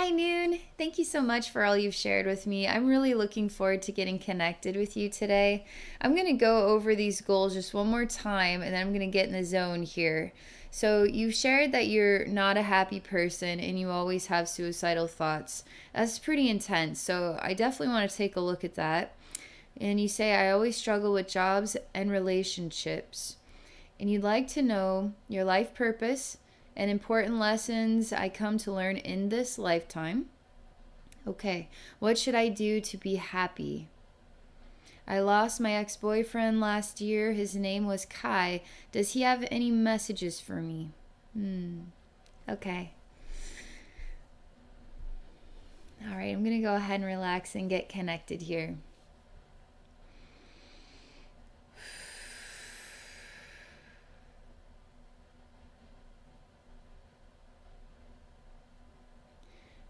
Hi, Noon. Thank you so much for all you've shared with me. I'm really looking forward to getting connected with you today. I'm going to go over these goals just one more time and then I'm going to get in the zone here. So, you shared that you're not a happy person and you always have suicidal thoughts. That's pretty intense. So, I definitely want to take a look at that. And you say, I always struggle with jobs and relationships. And you'd like to know your life purpose and important lessons I come to learn in this lifetime. Okay, what should I do to be happy? I lost my ex-boyfriend last year. His name was Kai. Does he have any messages for me? Okay. All right, I'm going to go ahead and relax and get connected here.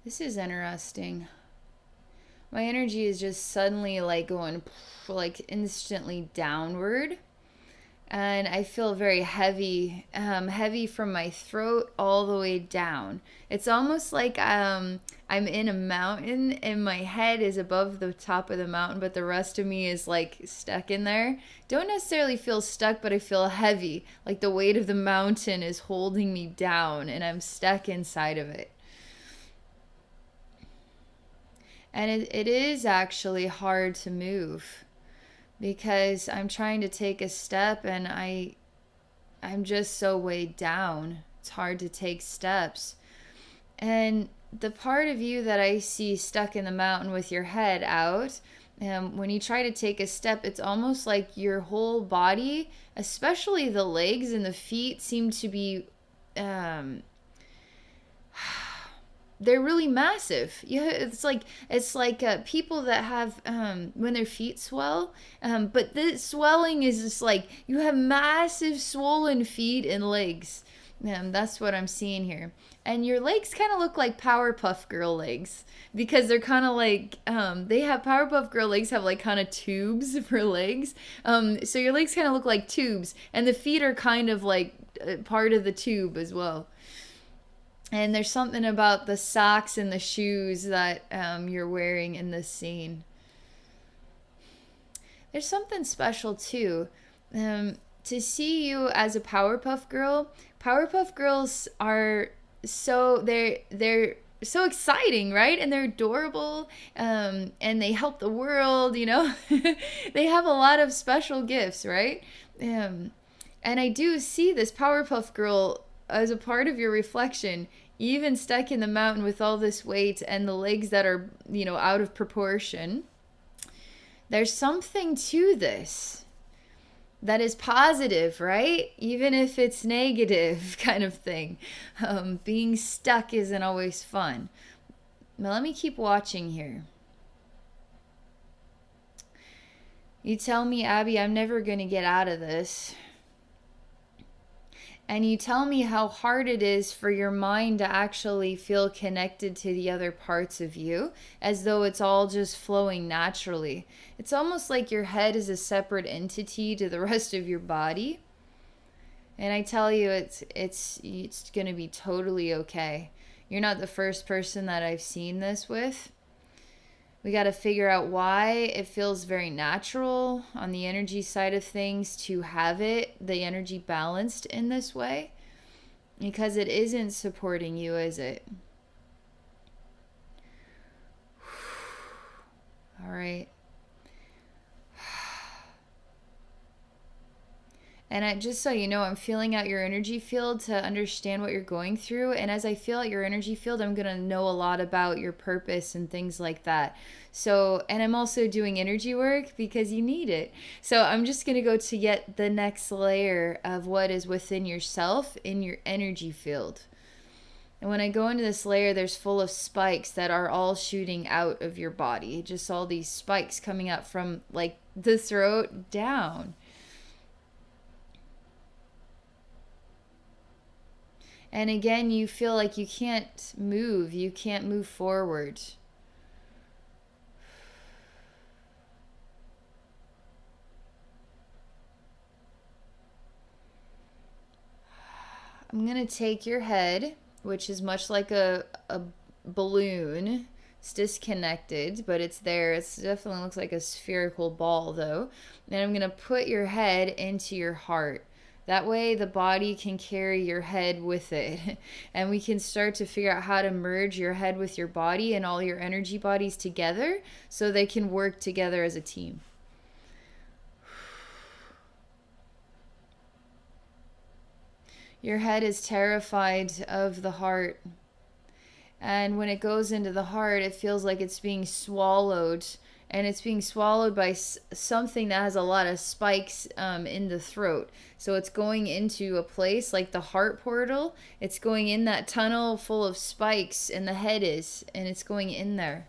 This is interesting. My energy is just suddenly like going like instantly downward. And I feel very heavy, heavy from my throat all the way down. It's almost like I'm in a mountain and my head is above the top of the mountain, but the rest of me is like stuck in there. Don't necessarily feel stuck, but I feel heavy, like the weight of the mountain is holding me down and I'm stuck inside of it. And it is actually hard to move because I'm trying to take a step and I'm just so weighed down. It's hard to take steps. And the part of you that I see stuck in the mountain with your head out, when you try to take a step, it's almost like your whole body, especially the legs and the feet, seem to be they're really massive. Yeah, it's like people that have when their feet swell, but the swelling is just like you have massive swollen feet and legs. That's what I'm seeing here. And your legs kind of look like Powerpuff Girl legs because they're kind of like they have Powerpuff Girl legs have like kind of tubes for legs. So your legs kind of look like tubes, and the feet are kind of like part of the tube as well. And there's something about the socks and the shoes that you're wearing in this scene. There's something special too. To see you as a Powerpuff Girl, Powerpuff Girls are they're so exciting, right? And they're adorable, and they help the world. They have a lot of special gifts, right? And I do see this Powerpuff Girl as a part of your reflection, even stuck in the mountain with all this weight and the legs that are, out of proportion. There's something to this that is positive, right? Even if it's negative kind of thing. Being stuck isn't always fun. Now let me keep watching here. You tell me, Abby, I'm never going to get out of this. And you tell me how hard it is for your mind to actually feel connected to the other parts of you, as though it's all just flowing naturally. It's almost like your head is a separate entity to the rest of your body. And I tell you, it's going to be totally okay. You're not the first person that I've seen this with. We got to figure out why it feels very natural on the energy side of things to have the energy balanced in this way. Because it isn't supporting you, is it? All right. And just so you know, I'm feeling out your energy field to understand what you're going through. And as I feel out your energy field, I'm going to know a lot about your purpose and things like that. So, and I'm also doing energy work because you need it. So I'm just going to go to yet the next layer of what is within yourself in your energy field. And when I go into this layer, there's full of spikes that are all shooting out of your body. Just all these spikes coming up from like the throat down. And again, you feel like you can't move forward. I'm going to take your head, which is much like a balloon. It's disconnected, but it's there. It definitely looks like a spherical ball, though. And I'm going to put your head into your heart. That way the body can carry your head with it. And we can start to figure out how to merge your head with your body and all your energy bodies together so they can work together as a team. Your head is terrified of the heart. And when it goes into the heart, it feels like it's being swallowed. And it's being swallowed by something that has a lot of spikes in the throat. So it's going into a place like the heart portal. It's going in that tunnel full of spikes, and the head is. And it's going in there.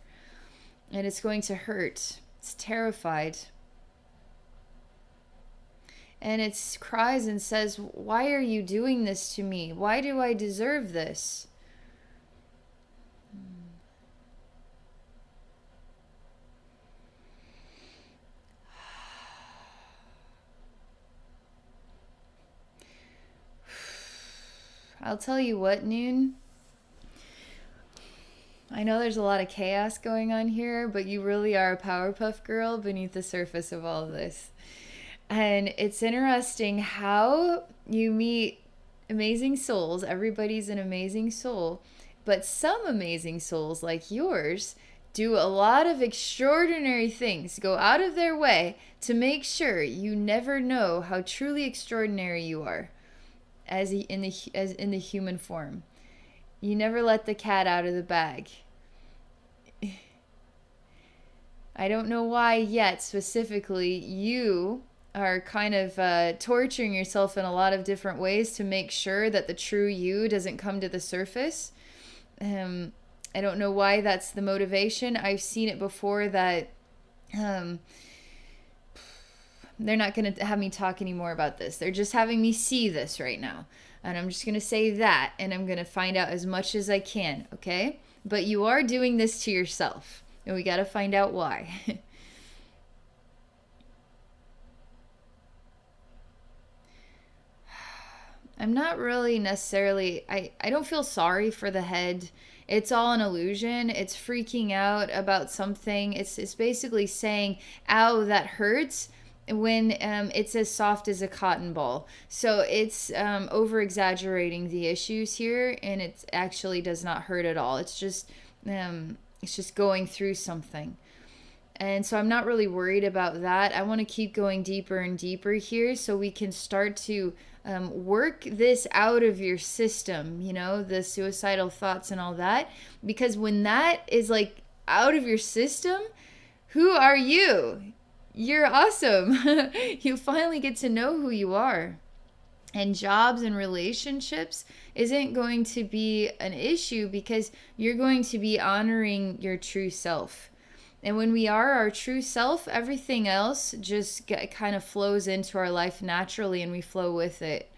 And it's going to hurt. It's terrified. And it cries and says, "Why are you doing this to me? Why do I deserve this?" I'll tell you what, Noon. I know there's a lot of chaos going on here, but you really are a Powerpuff Girl beneath the surface of all of this. And it's interesting how you meet amazing souls. Everybody's an amazing soul. But some amazing souls, like yours, do a lot of extraordinary things, go out of their way to make sure you never know how truly extraordinary you are as in the human form. You never let the cat out of the bag. I don't know why yet specifically you are kind of torturing yourself in a lot of different ways to make sure that the true you doesn't come to the surface. I don't know why that's the motivation. I've seen it before that they're not going to have me talk anymore about this. They're just having me see this right now. And I'm just going to say that, and I'm going to find out as much as I can, okay? But you are doing this to yourself, and we got to find out why. I'm not really necessarily, I don't feel sorry for the head. It's all an illusion. It's freaking out about something. It's basically saying, ow, that hurts, when it's as soft as a cotton ball. So it's over-exaggerating the issues here, and it actually does not hurt at all. It's just going through something. And so I'm not really worried about that. I want to keep going deeper and deeper here so we can start to work this out of your system, you know, the suicidal thoughts and all that. Because when that is like out of your system, who are you? You're awesome. You finally get to know who you are. And jobs and relationships isn't going to be an issue because you're going to be honoring your true self. And when we are our true self, everything else just kind of flows into our life naturally, and we flow with it.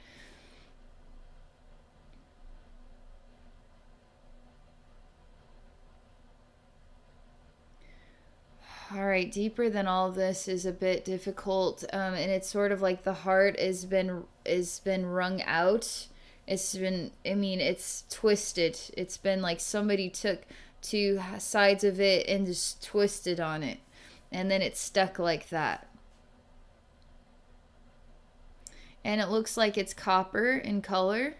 All right, deeper than all this is a bit difficult, and it's sort of like the heart has been wrung out. It's twisted. It's been like somebody took two sides of it and just twisted on it, and then it's stuck like that. And it looks like it's copper in color.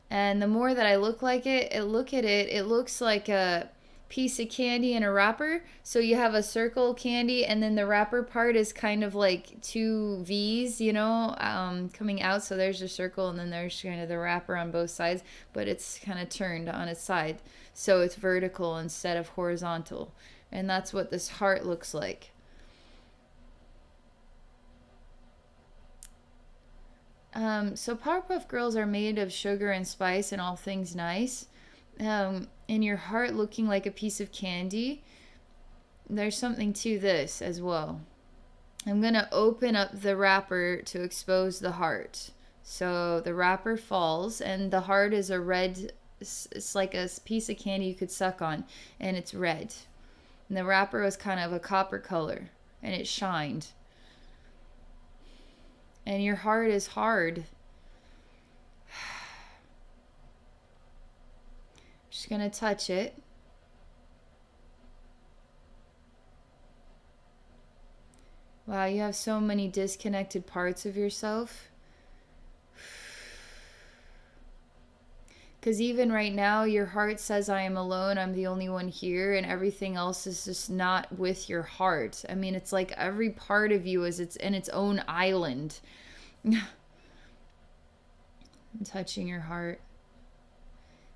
And the more that I look at it, it looks like a piece of candy in a wrapper. So you have a circle candy, and then the wrapper part is kind of like two V's, you know, coming out. So there's a circle, and then there's kind of the wrapper on both sides, but it's kind of turned on its side. So it's vertical instead of horizontal. And that's what this heart looks like. So Powerpuff Girls are made of sugar and spice and all things nice. And your heart looking like a piece of candy, there's something to this as well. I'm going to open up the wrapper to expose the heart. So the wrapper falls, and the heart is a red, it's like a piece of candy you could suck on, and it's red. And the wrapper was kind of a copper color, and it shined. And your heart is hard. Just going to touch it. Wow, you have so many disconnected parts of yourself. Because even right now, your heart says, I am alone, I'm the only one here, and everything else is just not with your heart. I mean, it's like every part of you is in its own island. I'm touching your heart.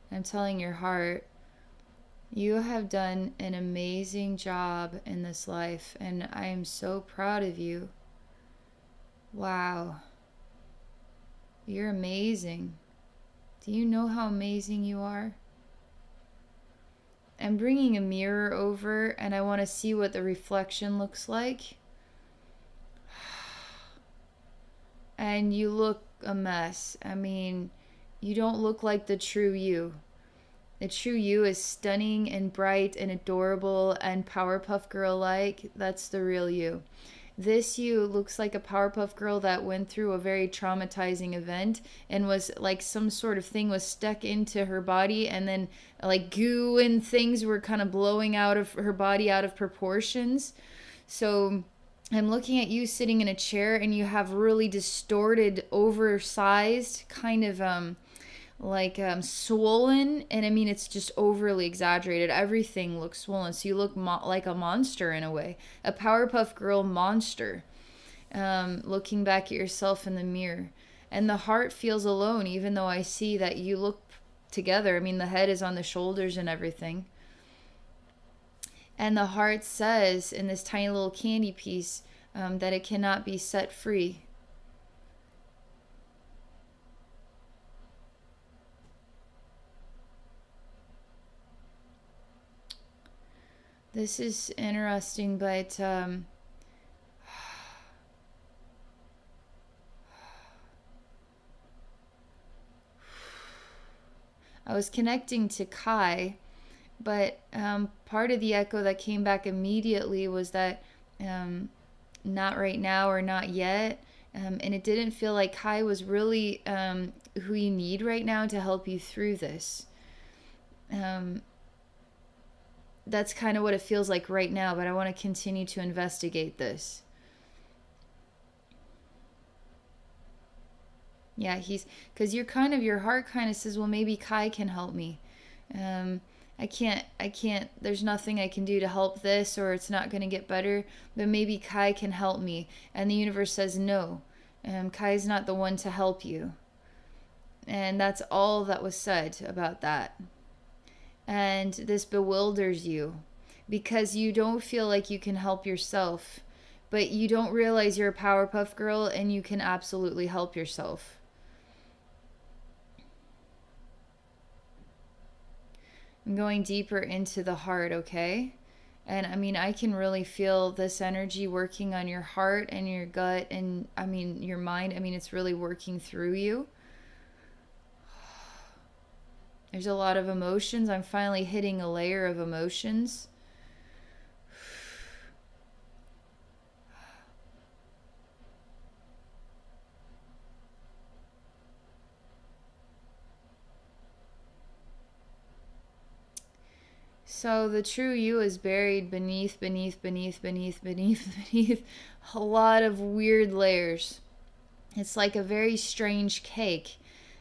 I'm telling your heart, you have done an amazing job in this life, and I am so proud of you. Wow. You're amazing. Do you know how amazing you are? I'm bringing a mirror over, and I want to see what the reflection looks like. And you look a mess. I mean, you don't look like the true you. The true you is stunning and bright and adorable and Powerpuff Girl-like. That's the real you. This you looks like a Powerpuff Girl that went through a very traumatizing event and was like some sort of thing was stuck into her body, and then like goo and things were kind of blowing out of her body out of proportions. So I'm looking at you sitting in a chair, and you have really distorted, oversized, kind of swollen, and I mean it's just overly exaggerated. Everything looks swollen, so you look like a monster in a way, a Powerpuff Girl monster, looking back at yourself in the mirror. And the heart feels alone, even though I see that you look together. I mean, the head is on the shoulders and everything. And the heart says in this tiny little candy piece that it cannot be set free. This is interesting, but I was connecting to Kai, but part of the echo that came back immediately was that not right now or not yet. And it didn't feel like Kai was really who you need right now to help you through this. That's kind of what it feels like right now, but I want to continue to investigate this. Yeah, because your heart kind of says, well, maybe Kai can help me. I can't, there's nothing I can do to help this, or it's not going to get better, but maybe Kai can help me. And the universe says, no, Kai's not the one to help you. And that's all that was said about that. And this bewilders you because you don't feel like you can help yourself, but you don't realize you're a Powerpuff Girl and you can absolutely help yourself. I'm going deeper into the heart, okay? And I mean, I can really feel this energy working on your heart and your gut and I mean, your mind. I mean, it's really working through you. There's a lot of emotions. I'm finally hitting a layer of emotions. So the true you is buried beneath a lot of weird layers. It's like a very strange cake.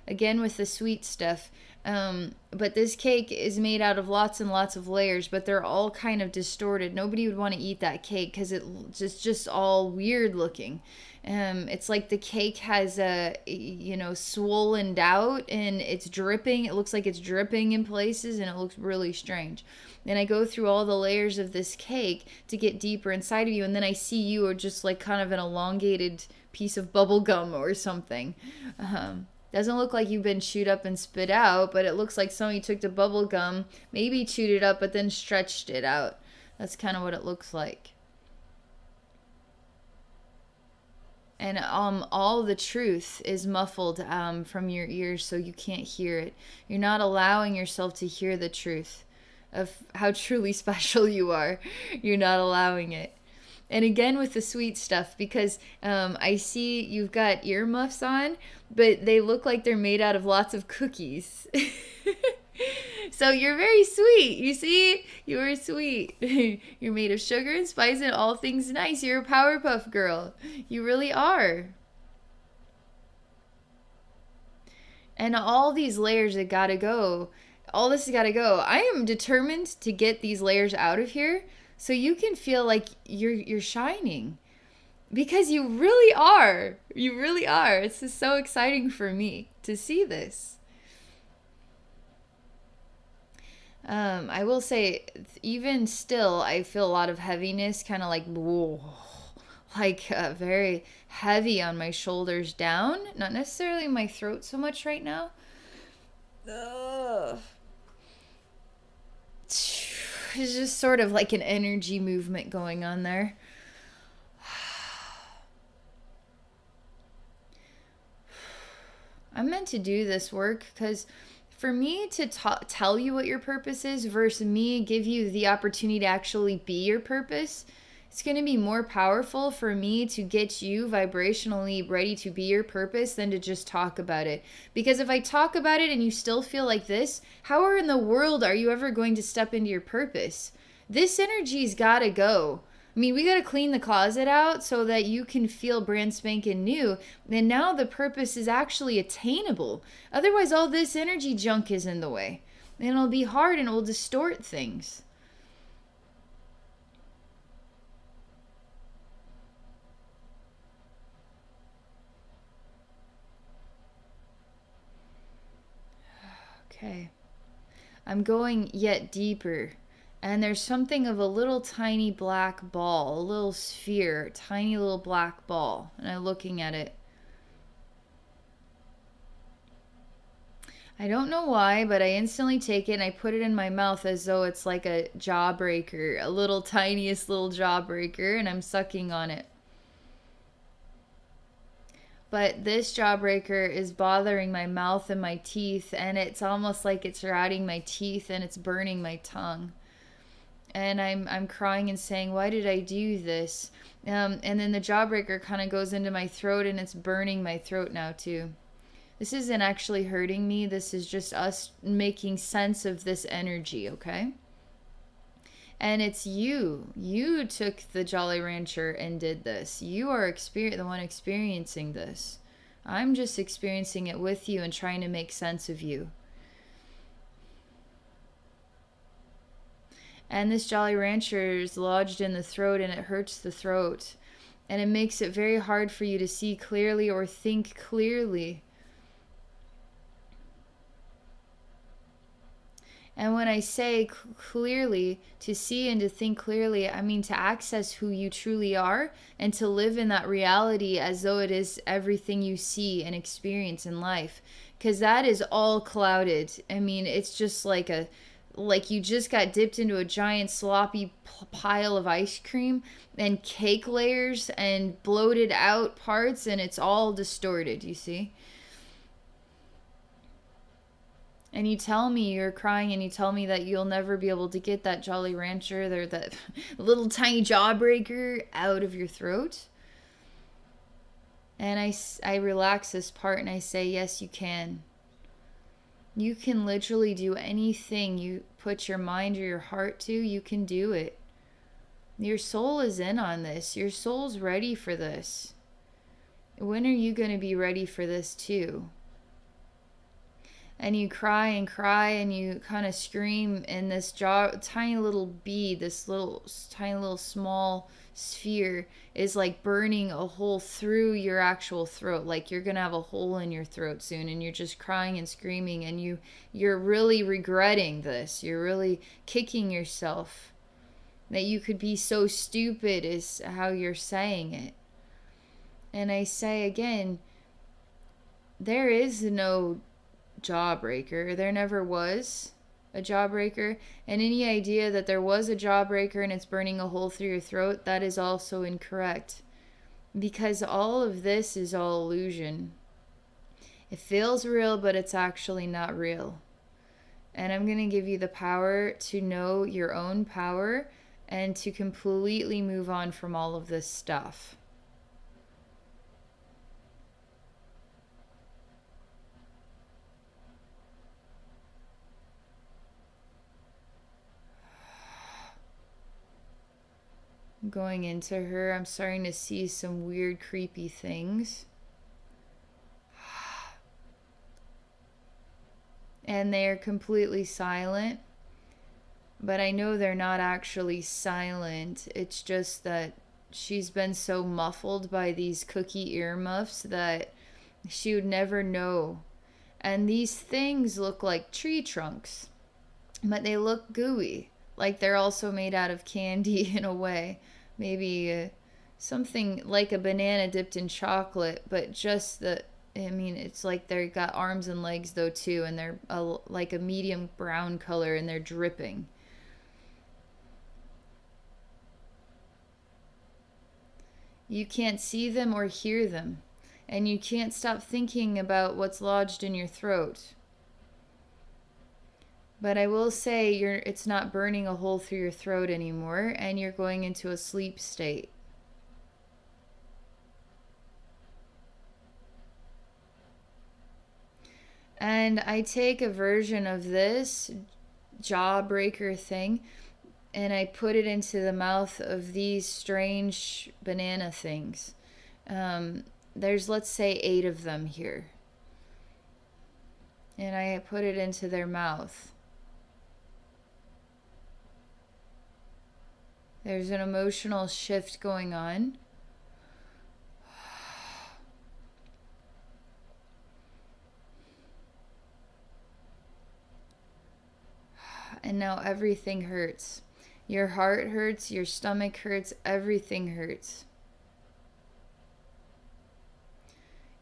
Again with the sweet stuff. But this cake is made out of lots and lots of layers, but they're all kind of distorted. Nobody would want to eat that cake because it's just all weird looking. It's like the cake has swollen out and it's dripping. It looks like it's dripping in places and it looks really strange. And I go through all the layers of this cake to get deeper inside of you, and then I see you are just like kind of an elongated piece of bubble gum or something. Doesn't look like you've been chewed up and spit out, but it looks like somebody took the bubble gum, maybe chewed it up, but then stretched it out. That's kind of what it looks like. And all the truth is muffled from your ears, so you can't hear it. You're not allowing yourself to hear the truth of how truly special you are. You're not allowing it. And again with the sweet stuff, because I see you've got earmuffs on, but they look like they're made out of lots of cookies. So you're very sweet. You see? You are sweet. You're made of sugar and spice and all things nice. You're a Powerpuff Girl. You really are. And all these layers that gotta go. All this has gotta go. I am determined to get these layers out of here so you can feel like you're shining. Because you really are. You really are. It's just so exciting for me to see this. I will say, even still, I feel a lot of heaviness, kind of like, whoa, like very heavy on my shoulders down. Not necessarily my throat so much right now. Ugh. It's just sort of like an energy movement going on there. I'm meant to do this work because for me to tell you what your purpose is versus me give you the opportunity to actually be your purpose, it's going to be more powerful for me to get you vibrationally ready to be your purpose than to just talk about it. Because if I talk about it and you still feel like this, how in the world are you ever going to step into your purpose? This energy's got to go. I mean, we got to clean the closet out so that you can feel brand spanking new. And now the purpose is actually attainable. Otherwise, all this energy junk is in the way. And it'll be hard and it'll distort things. Okay. I'm going yet deeper. And there's something of a little tiny black ball, a little sphere, tiny little black ball. And I'm looking at it. I don't know why, but I instantly take it and I put it in my mouth as though it's like a jawbreaker, a little tiniest little jawbreaker, and I'm sucking on it. But this jawbreaker is bothering my mouth and my teeth, and it's almost like it's rotting my teeth and it's burning my tongue. And I'm crying and saying, why did I do this? And then the jawbreaker kind of goes into my throat and it's burning my throat now too. This isn't actually hurting me. This is just us making sense of this energy, okay? And it's you. You took the Jolly Rancher and did this. You are the one experiencing this. I'm just experiencing it with you and trying to make sense of you. And this Jolly Rancher is lodged in the throat and it hurts the throat. And it makes it very hard for you to see clearly or think clearly. And when I say clearly, to see and to think clearly, I mean to access who you truly are and to live in that reality as though it is everything you see and experience in life. Because that is all clouded. I mean, it's just like you just got dipped into a giant sloppy pile of ice cream and cake layers and bloated out parts, and it's all distorted, you see? And you tell me you're crying and you tell me that you'll never be able to get that Jolly Rancher, that little tiny jawbreaker out of your throat. And I relax this part and I say, yes, you can. You can literally do anything you put your mind or your heart to, you can do it. Your soul is in on this. Your soul's ready for this. When are you going to be ready for this too? And you cry and you kind of scream, and this tiny little bead, this little tiny little small sphere is like burning a hole through your actual throat. Like you're gonna have a hole in your throat soon, and you're just crying and screaming, and you're really regretting this. You're really kicking yourself that you could be so stupid is how you're saying it. And I say again, there is no jawbreaker. There never was a jawbreaker. And any idea that there was a jawbreaker and it's burning a hole through your throat, that is also incorrect. Because all of this is all illusion. It feels real, but it's actually not real. And I'm going to give you the power to know your own power and to completely move on from all of this stuff. going into her. I'm starting to see some weird, creepy things. And they are completely silent. But I know they're not actually silent. It's just that she's been so muffled by these cookie earmuffs that she would never know. And these things look like tree trunks, but they look gooey. Like they're also made out of candy in a way. Maybe something like a banana dipped in chocolate, but just the, I mean, it's like they've got arms and legs though too, and they're like a medium brown color, and they're dripping. You can't see them or hear them, and you can't stop thinking about what's lodged in your throat. But I will say it's not burning a hole through your throat anymore, and you're going into a sleep state. And I take a version of this jawbreaker thing, and I put it into the mouth of these strange banana things. There's, let's say, 8 of them here. And I put it into their mouth. There's an emotional shift going on. And now everything hurts. Your heart hurts, your stomach hurts, everything hurts.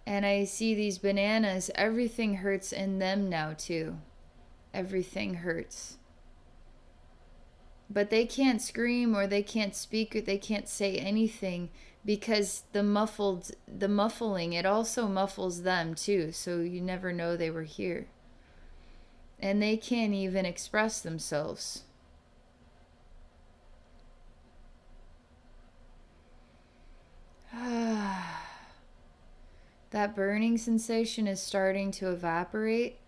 And I see these bananas, everything hurts in them now too. Everything hurts. But they can't scream, or they can't speak, or they can't say anything, because the muffling, it also muffles them too, so you never know they were here. And they can't even express themselves. That burning sensation is starting to evaporate,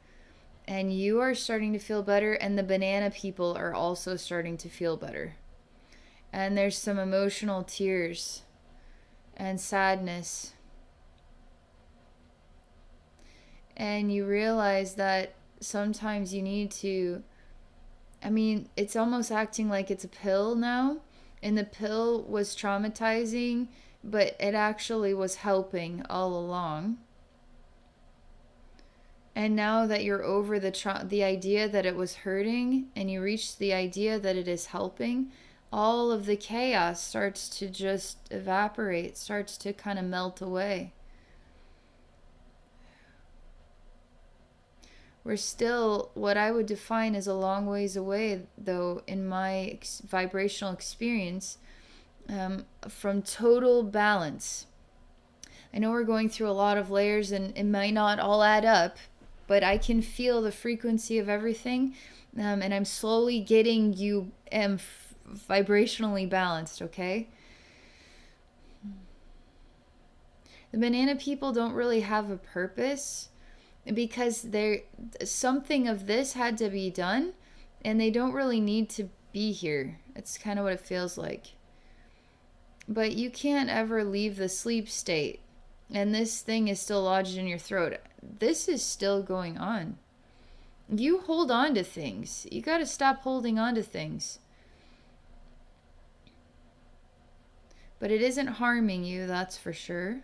and you are starting to feel better, and the banana people are also starting to feel better. And there's some emotional tears and sadness. And you realize that sometimes you need to, I mean, it's almost acting like it's a pill now, and the pill was traumatizing, but it actually was helping all along. And now that you're over the idea that it was hurting, and you reach the idea that it is helping, all of the chaos starts to just evaporate, starts to kind of melt away. We're still what I would define as a long ways away, though, in my vibrational experience, from total balance. I know we're going through a lot of layers, and it might not all add up, but I can feel the frequency of everything, and I'm slowly getting you vibrationally balanced, okay? The banana people don't really have a purpose, because something of this had to be done, and they don't really need to be here. It's kind of what it feels like. But you can't ever leave the sleep state, and this thing is still lodged in your throat. This is still going on. You hold on to things. You got to stop holding on to things. But it isn't harming you, that's for sure.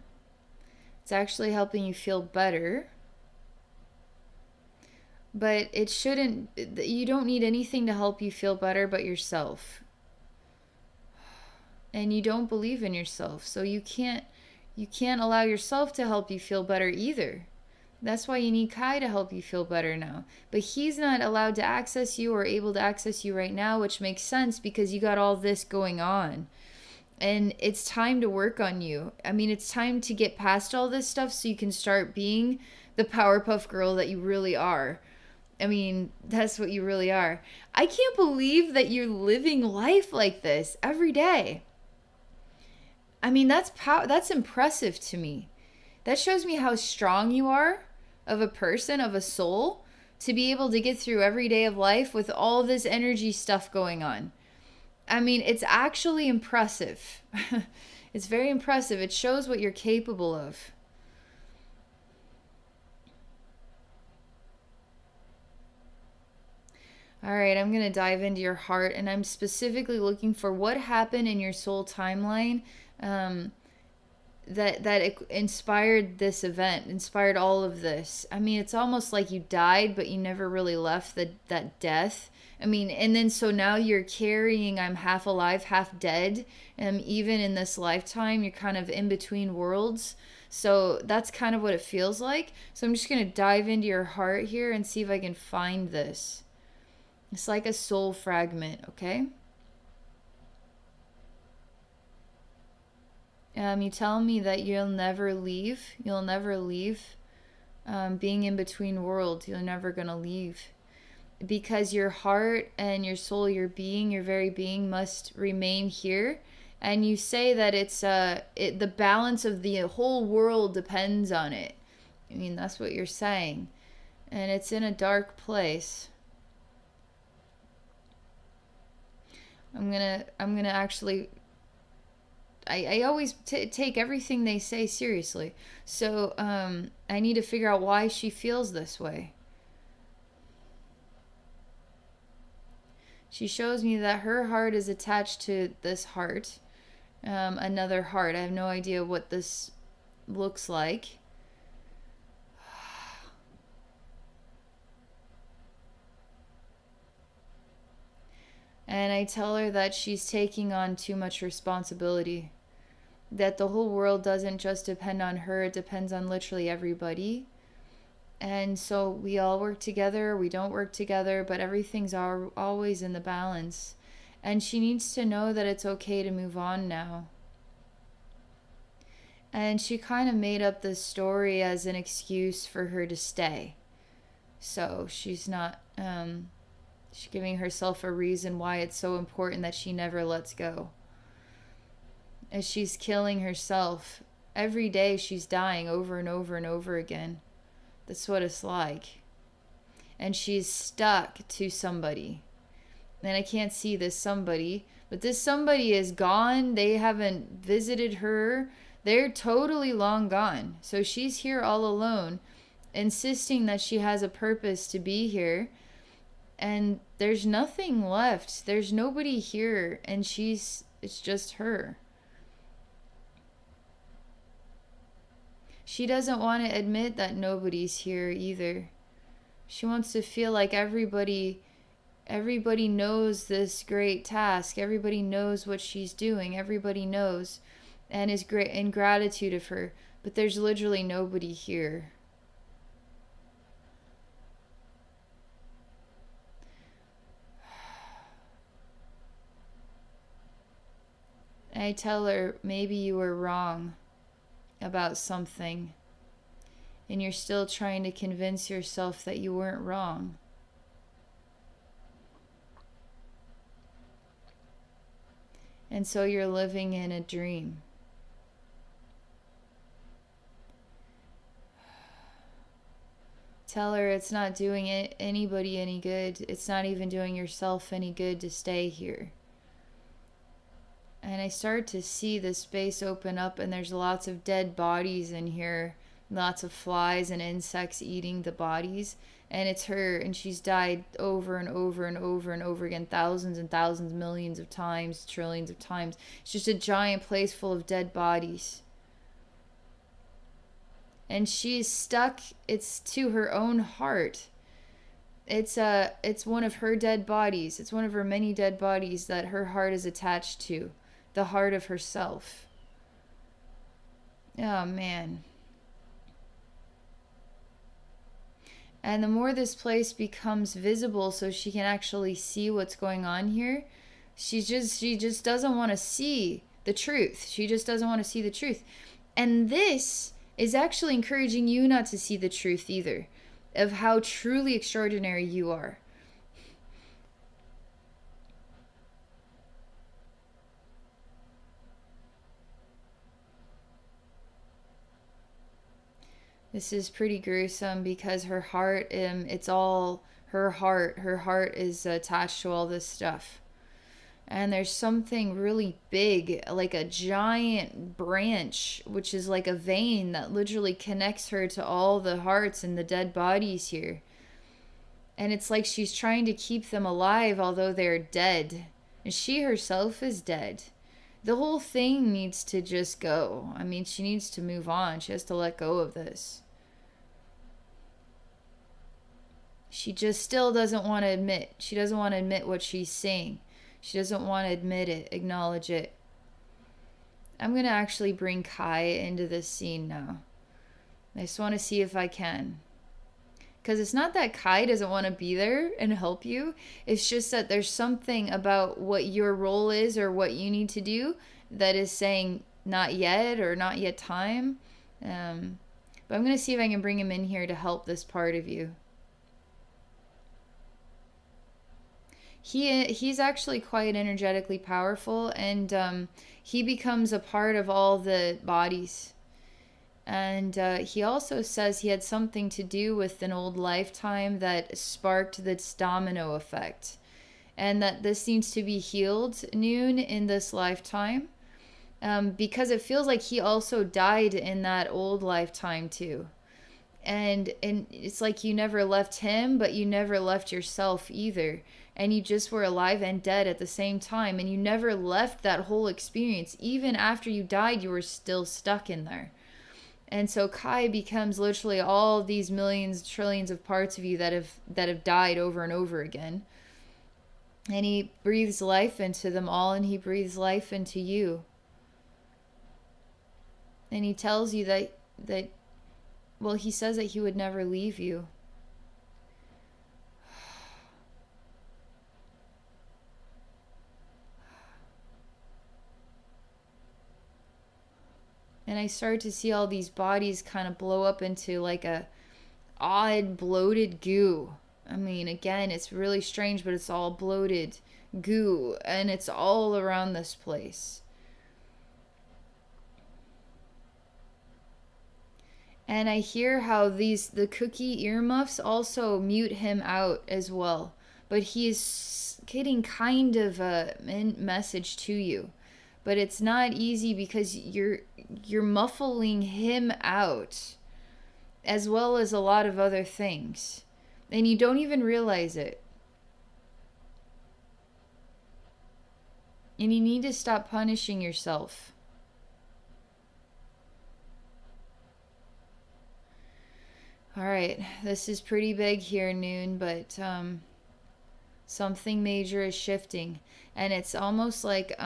It's actually helping you feel better. But it shouldn't, you don't need anything to help you feel better but yourself. And you don't believe in yourself, so you can't allow yourself to help you feel better either. That's why you need Kai to help you feel better now. But he's not allowed to access you or able to access you right now, which makes sense because you got all this going on. And it's time to work on you. I mean, it's time to get past all this stuff so you can start being the Powerpuff Girl that you really are. I mean, that's what you really are. I can't believe that you're living life like this every day. I mean, that's impressive to me. That shows me how strong you are of a person, of a soul, to be able to get through every day of life with all this energy stuff going on. I mean, it's actually impressive. It's very impressive. It shows what you're capable of. All right, I'm going to dive into your heart, and I'm specifically looking for what happened in your soul timeline um, that inspired this event, inspired all of this. I mean, it's almost like you died, but you never really left that death. I mean, and then so now you're carrying I'm half alive, half dead. Even in this lifetime, you're kind of in between worlds. So that's kind of what it feels like. So I'm just going to dive into your heart here and see if I can find this. It's like a soul fragment, okay? You tell me that you'll never leave. You'll never leave. Being in between worlds, you're never going to leave. Because your heart and your soul, your being, your very being must remain here. And you say that it's the balance of the whole world depends on it. I mean, that's what you're saying. And it's in a dark place. I'm gonna actually. I always take everything they say seriously. So I need to figure out why she feels this way. She shows me that her heart is attached to this heart, another heart. I have no idea what this looks like. And I tell her that she's taking on too much responsibility. That the whole world doesn't just depend on her, it depends on literally everybody. And so we all work together, we don't work together, but everything's always in the balance. And she needs to know that it's okay to move on now. And she kind of made up this story as an excuse for her to stay. So she's not, she's giving herself a reason why it's so important that she never lets go. As she's killing herself, every day she's dying over and over and over again. That's what it's like. And she's stuck to somebody. And I can't see this somebody, but this somebody is gone. They haven't visited her. They're totally long gone. So she's here all alone, insisting that she has a purpose to be here. And there's nothing left. There's nobody here. And it's just her. She doesn't want to admit that nobody's here either. She wants to feel like everybody knows this great task. Everybody knows what she's doing. Everybody knows and is great in gratitude of her. But there's literally nobody here. I tell her, maybe you were wrong about something, and you're still trying to convince yourself that you weren't wrong. And so you're living in a dream. Tell her it's not doing anybody any good. It's not even doing yourself any good to stay here. And I start to see the space open up, and there's lots of dead bodies in here. Lots of flies and insects eating the bodies. And it's her, and she's died over and over and over and over again, thousands and thousands, millions of times, trillions of times. It's just a giant place full of dead bodies. And she's stuck, it's to her own heart. It's one of her dead bodies. It's one of her many dead bodies that her heart is attached to. The heart of herself. Oh, man. And the more this place becomes visible so she can actually see what's going on here, she just doesn't want to see the truth. She just doesn't want to see the truth. And this is actually encouraging you not to see the truth either, of how truly extraordinary you are. This is pretty gruesome because her heart, it's all her heart. Her heart is attached to all this stuff. And there's something really big, like a giant branch, which is like a vein that literally connects her to all the hearts and the dead bodies here. And it's like she's trying to keep them alive, although they're dead. And she herself is dead. The whole thing needs to just go. I mean, she needs to move on. She has to let go of this. She just still doesn't want to admit. She doesn't want to admit what she's saying. She doesn't want to admit it, acknowledge it. I'm going to actually bring Kai into this scene now. I just want to see if I can. Because it's not that Kai doesn't want to be there and help you. It's just that there's something about what your role is or what you need to do that is saying not yet or not yet time. But I'm going to see if I can bring him in here to help this part of you. He's actually quite energetically powerful, and he becomes a part of all the bodies. And he also says he had something to do with an old lifetime that sparked this domino effect, and that this needs to be healed, Noon, in this lifetime, because it feels like he also died in that old lifetime too. And it's like you never left him, but you never left yourself either. And you just were alive and dead at the same time. And you never left that whole experience. Even after you died, you were still stuck in there. And so Kai becomes literally all these millions, trillions of parts of you that have died over and over again. And he breathes life into them all, and he breathes life into you. And he tells you that well, he says that he would never leave you. And I start to see all these bodies kind of blow up into like a odd bloated goo. I mean, again, it's really strange, but it's all bloated goo, and it's all around this place. And I hear how the cookie earmuffs also mute him out as well. But he is getting kind of a message to you. But it's not easy because you're muffling him out, as well as a lot of other things. And you don't even realize it. And you need to stop punishing yourself. All right, this is pretty big here, Noon, but something major is shifting. And it's almost like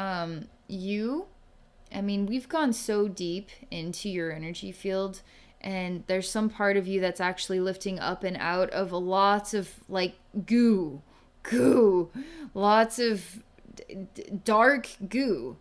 we've gone so deep into your energy field, and there's some part of you that's actually lifting up and out of lots of like goo, lots of dark goo.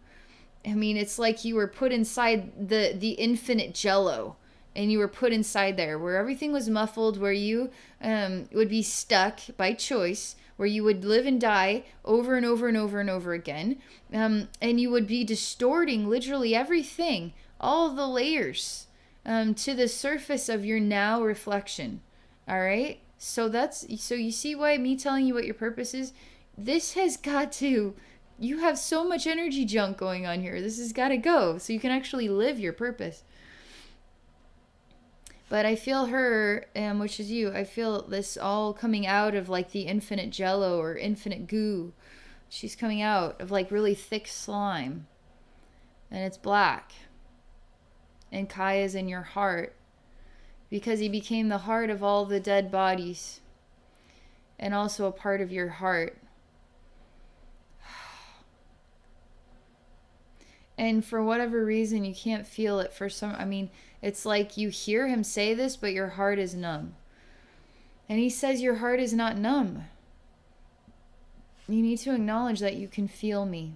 I mean, it's like you were put inside the infinite jello. And you were put inside there where everything was muffled, where you would be stuck by choice, where you would live and die over and over and over and over again. And you would be distorting literally everything, all the layers to the surface of your now reflection. All right? So you see why me telling you what your purpose is? This has got to, you have so much energy junk going on here. This has got to go so you can actually live your purpose. But I feel her, which is you, I feel this all coming out of like the infinite jello or infinite goo. She's coming out of like really thick slime. And it's black. And Kai is in your heart. Because he became the heart of all the dead bodies. And also a part of your heart. And for whatever reason, you can't feel it for some, it's like you hear him say this, but your heart is numb. And he says your heart is not numb. You need to acknowledge that you can feel me.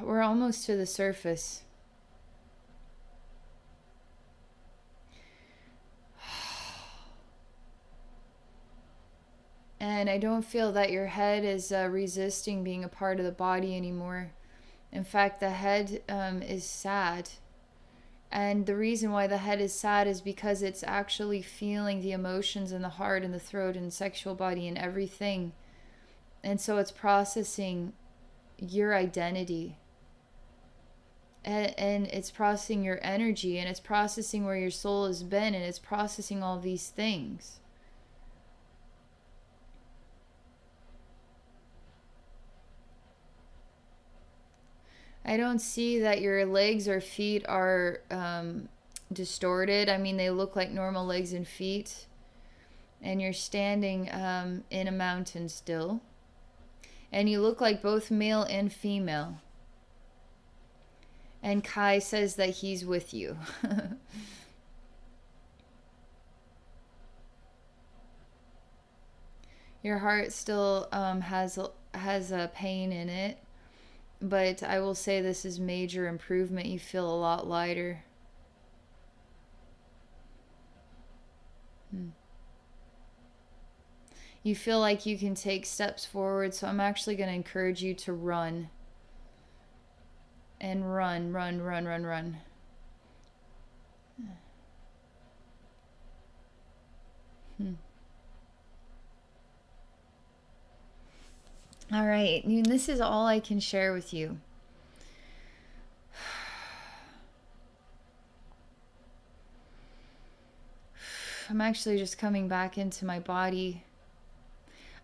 We're almost to the surface. And I don't feel that your head is resisting being a part of the body anymore. In fact, the head is sad. And the reason why the head is sad is because it's actually feeling the emotions in the heart and the throat and sexual body and everything. And so it's processing your identity. And it's processing your energy, and it's processing where your soul has been, and it's processing all these things. I don't see that your legs or feet are distorted. I mean, they look like normal legs and feet. And you're standing in a mountain still. And you look like both male and female. And Kai says that he's with you. Your heart still has a pain in it, but I will say this is major improvement. You feel a lot lighter. You feel like you can take steps forward, so I'm actually going to encourage you to run. And run. All right, and this is all I can share with you. I'm actually just coming back into my body.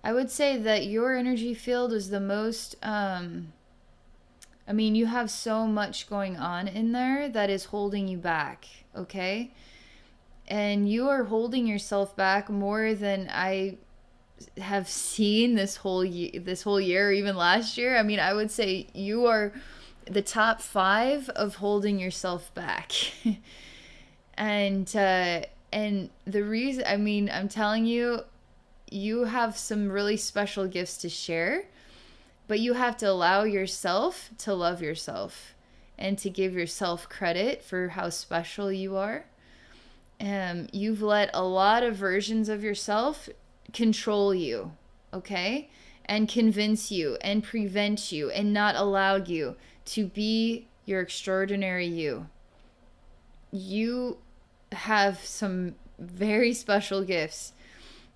I would say that your energy field is the most, you have so much going on in there that is holding you back, okay? And you are holding yourself back more than I have seen this whole year, or even last year. I mean, I would say you are the top 5 of holding yourself back. And the reason, I'm telling you, you have some really special gifts to share, but you have to allow yourself to love yourself and to give yourself credit for how special you are. You've let a lot of versions of yourself control you, okay? And convince you and prevent you and not allow you to be your extraordinary you. You have some very special gifts,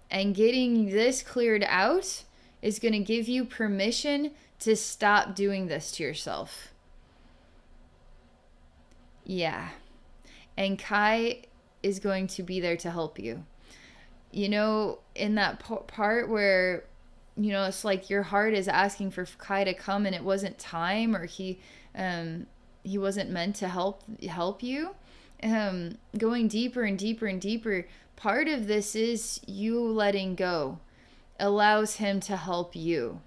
and getting this cleared out is going to give you permission to stop doing this to yourself. Yeah. And Kai is going to be there to help you. You know, in that part where, it's like your heart is asking for Kai to come and it wasn't time, or he wasn't meant to help you. Going deeper and deeper and deeper, part of this is you letting go allows him to help you,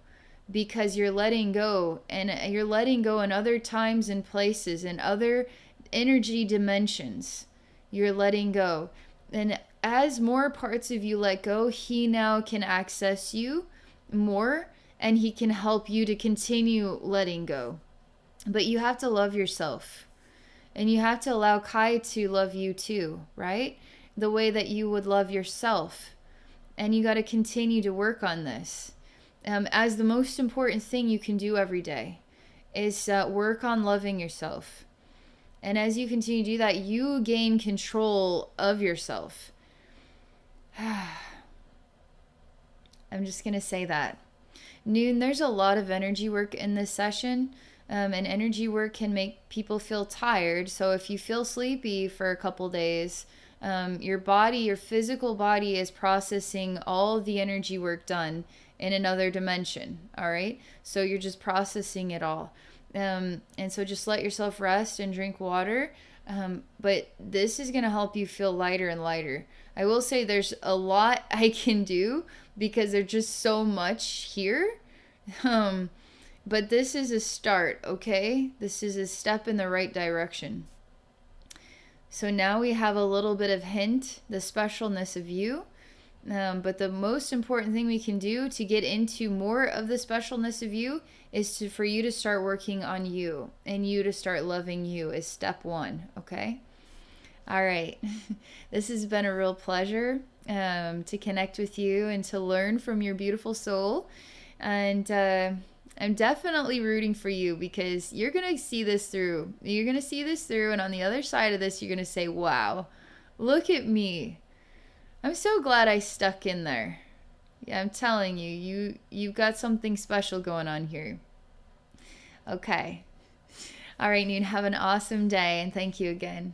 because you're letting go, and you're letting go in other times and places and other energy dimensions. You're letting go, and as more parts of you let go, he now can access you more, and he can help you to continue letting go. But you have to love yourself, and you have to allow Kai to love you too, right? The way that you would love yourself. And you got to continue to work on this. As the most important thing you can do every day is work on loving yourself. And as you continue to do that, you gain control of yourself. I'm just going to say that. Noon, there's a lot of energy work in this session. And energy work can make people feel tired. So if you feel sleepy for a couple days, your body, your physical body is processing all the energy work done in another dimension. All right. So you're just processing it all. And so just let yourself rest and drink water. But this is going to help you feel lighter and lighter. I will say there's a lot I can do because there's just so much here. But this is a start, okay? This is a step in the right direction. So now we have a little bit of hint, the specialness of you. But the most important thing we can do to get into more of the specialness of you is for you to start working on you, and you to start loving you is step 1, okay? All right. This has been a real pleasure to connect with you and to learn from your beautiful soul. And I'm definitely rooting for you because you're going to see this through. You're going to see this through, and on the other side of this, you're going to say, wow, look at me. I'm so glad I stuck in there. Yeah, I'm telling you, you've got something special going on here. Okay. All right, Noon, have an awesome day, and thank you again.